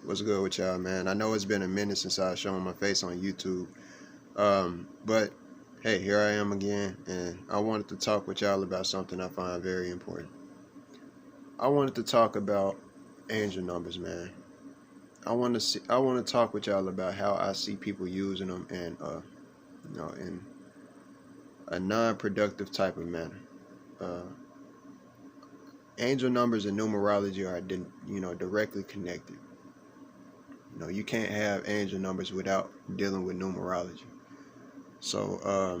What's good with y'all, man? I know it's been a minute since I've shown my face on YouTube. But hey, here I am again, and I wanted to talk with y'all about something I find very important. I wanted to talk about angel numbers, man. I want to talk with y'all about how I see people using them and in a non-productive type of manner. Uh, Angel numbers and numerology are directly connected. You can't have angel numbers without dealing with numerology. So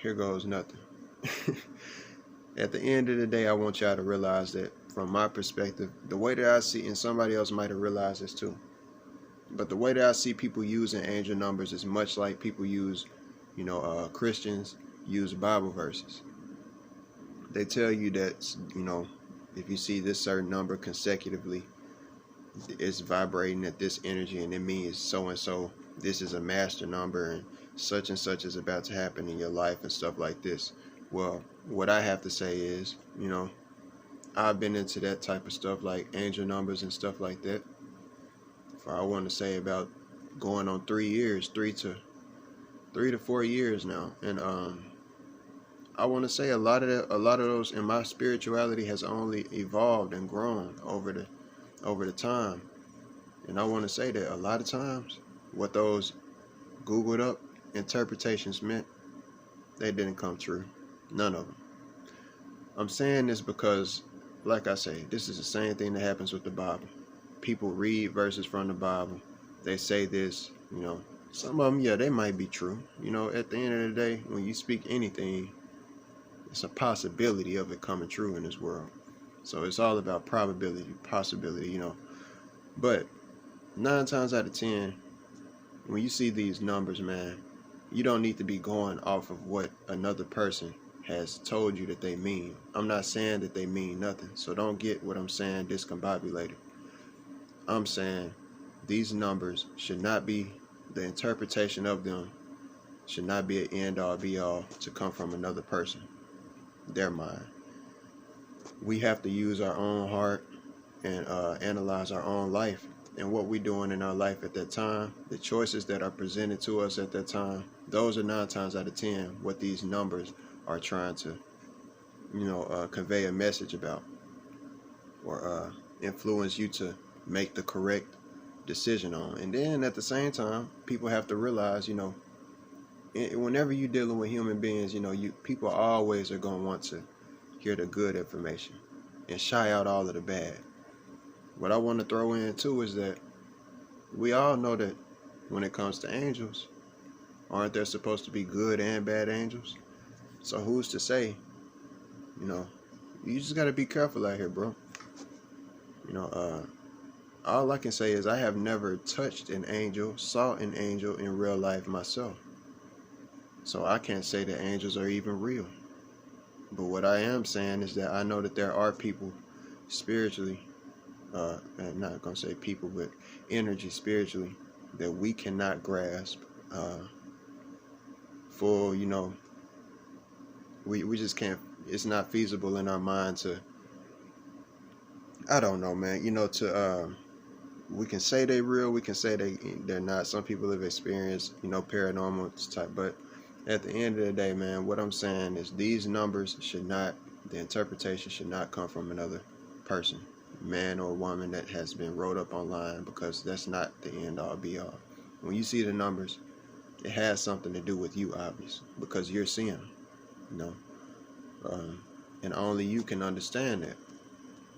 here goes nothing. At the end of the day, I want y'all to realize that from my perspective, the way that I see, and somebody else might have realized this too, but the way that I see people using angel numbers is much like people use, Christians use Bible verses. They tell you that, if you see this certain number consecutively, it's vibrating at this energy, and it means so and so. This is a master number, and such is about to happen in your life, and stuff like this. Well, what I have to say is, I've been into that type of stuff, like angel numbers and stuff like that, for I want to say about going on 3 years, 3 to 4 years now, and I want to say a lot of those in my spirituality has only evolved and grown over the time. And I want to say that a lot of times what those Googled up interpretations meant, they didn't come true. None of them. I'm saying this because, like I say, this is the same thing that happens with the Bible. People read verses from the Bible. They say this, some of them, yeah, they might be true. At the end of the day, when you speak anything, it's a possibility of it coming true in this world. So it's all about probability, possibility, But 9 times out of 10, when you see these numbers, man, you don't need to be going off of what another person has told you that they mean. I'm not saying that they mean nothing, so don't get what I'm saying discombobulated. I'm saying these numbers should not be, the interpretation of them should not be an end-all be-all to come from another person, their mind. We have to use our own heart and analyze our own life and what we're doing in our life at that time. The choices that are presented to us at that time, those are 9 times out of 10 what these numbers are trying to convey a message about, or influence you to make the correct decision on. And then at the same time, people have to realize, whenever you're dealing with human beings, people always are going to want to hear the good information and shy out all of the bad. What I want to throw in too is that we all know that when it comes to angels, aren't there supposed to be good and bad angels? So who's to say? You just got to be careful out here, bro. All I can say is I have never touched an angel, saw an angel in real life myself. So I can't say that angels are even real. But what I am saying is that I know that there are people spiritually, I'm not going to say people, but energy spiritually, that we cannot grasp full, we just can't, it's not feasible in our mind to, I don't know, man, we can say they're real, we can say they're not. Some people have experienced, paranormal type, but at the end of the day, man, what I'm saying is these numbers the interpretation should not come from another person, man or woman, that has been wrote up online, because that's not the end all be all. When you see the numbers, it has something to do with you, obviously, because you're seeing them, and only you can understand that.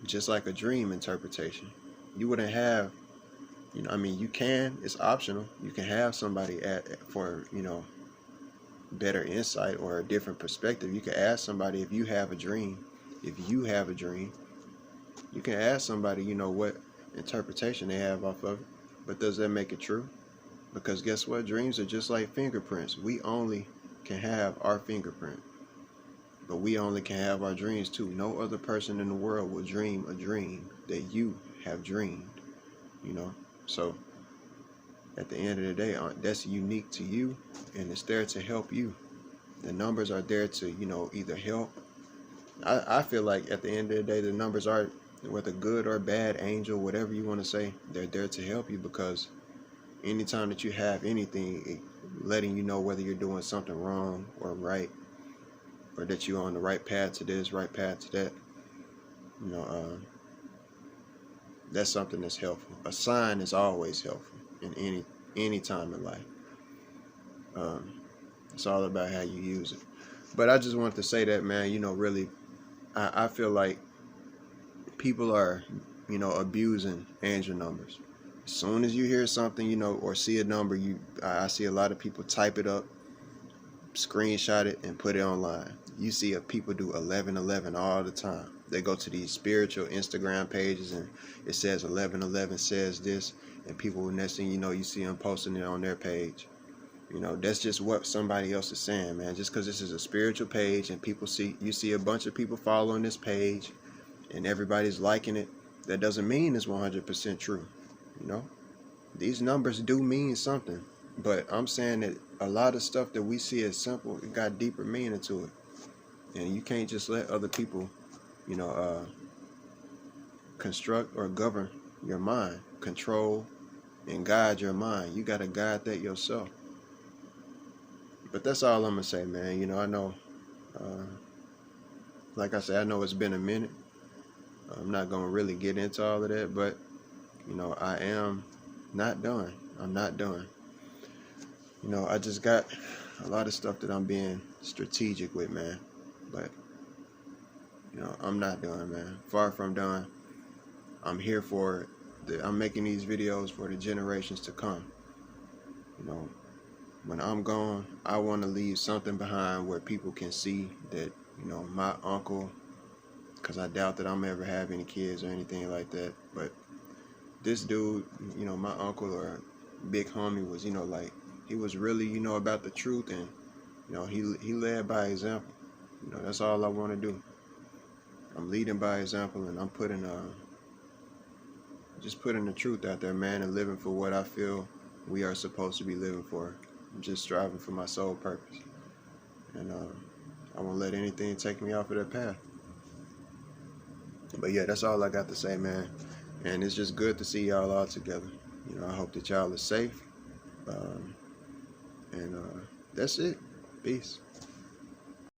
Just like a dream interpretation, you wouldn't have, you can, it's optional. You can have somebody for better insight or a different perspective. You can ask somebody if you have a dream. You can ask somebody, what interpretation they have off of it. But does that make it true? Because guess what? Dreams are just like fingerprints. We only can have our fingerprint, but we only can have our dreams too. No other person in the world will dream a dream that you have dreamed, So at the end of the day, that's unique to you, and it's there to help you. The numbers are there to, either help. I feel like at the end of the day, the numbers are whether good or bad angel, whatever you want to say, they're there to help you, because anytime that you have anything letting you know whether you're doing something wrong or right, or that you're on the right path to this, right path to that, you know, that's something that's helpful. A sign is always helpful in any time in life. It's all about how you use it. But I just wanted to say that, man, you know, really, I feel like people are, you know, abusing angel numbers. As soon as you hear something, you know, or see a number, I see a lot of people type it up, screenshot it, and put it online. You see people do 1111 all the time. They go to these spiritual Instagram pages and it says 1111 says this, and people, next thing you know, you see them posting it on their page. You know, that's just what somebody else is saying, man. Just because this is a spiritual page and you see a bunch of people following this page and everybody's liking it, that doesn't mean it's 100% true. You know, these numbers do mean something, but I'm saying that a lot of stuff that we see as simple, it got deeper meaning to it. And you can't just let other people, you know, construct or govern your mind, control and guide your mind. You got to guide that yourself. But that's all I'm going to say, man. You know, I know, like I said, I know it's been a minute. I'm not going to really get into all of that, but, you know, I am not done. I'm not done. You know, I just got a lot of stuff that I'm being strategic with, man. But, you know, I'm not done, man. Far from done. I'm here for it. I'm making these videos for the generations to come. You know, when I'm gone, I want to leave something behind where people can see that, you know, my uncle, because I doubt that I'm ever have any kids or anything like that, but this dude, you know, my uncle or big homie was, you know, like, he was really, you know, about the truth, and, you know, he led by example. You know, that's all I want to do. I'm leading by example, and I'm just putting the truth out there, man, and living for what I feel we are supposed to be living for. I'm just striving for my sole purpose, and I won't let anything take me off of that path. But yeah, that's all I got to say, man. And it's just good to see y'all all together. You know, I hope that y'all are safe. And that's it. Peace.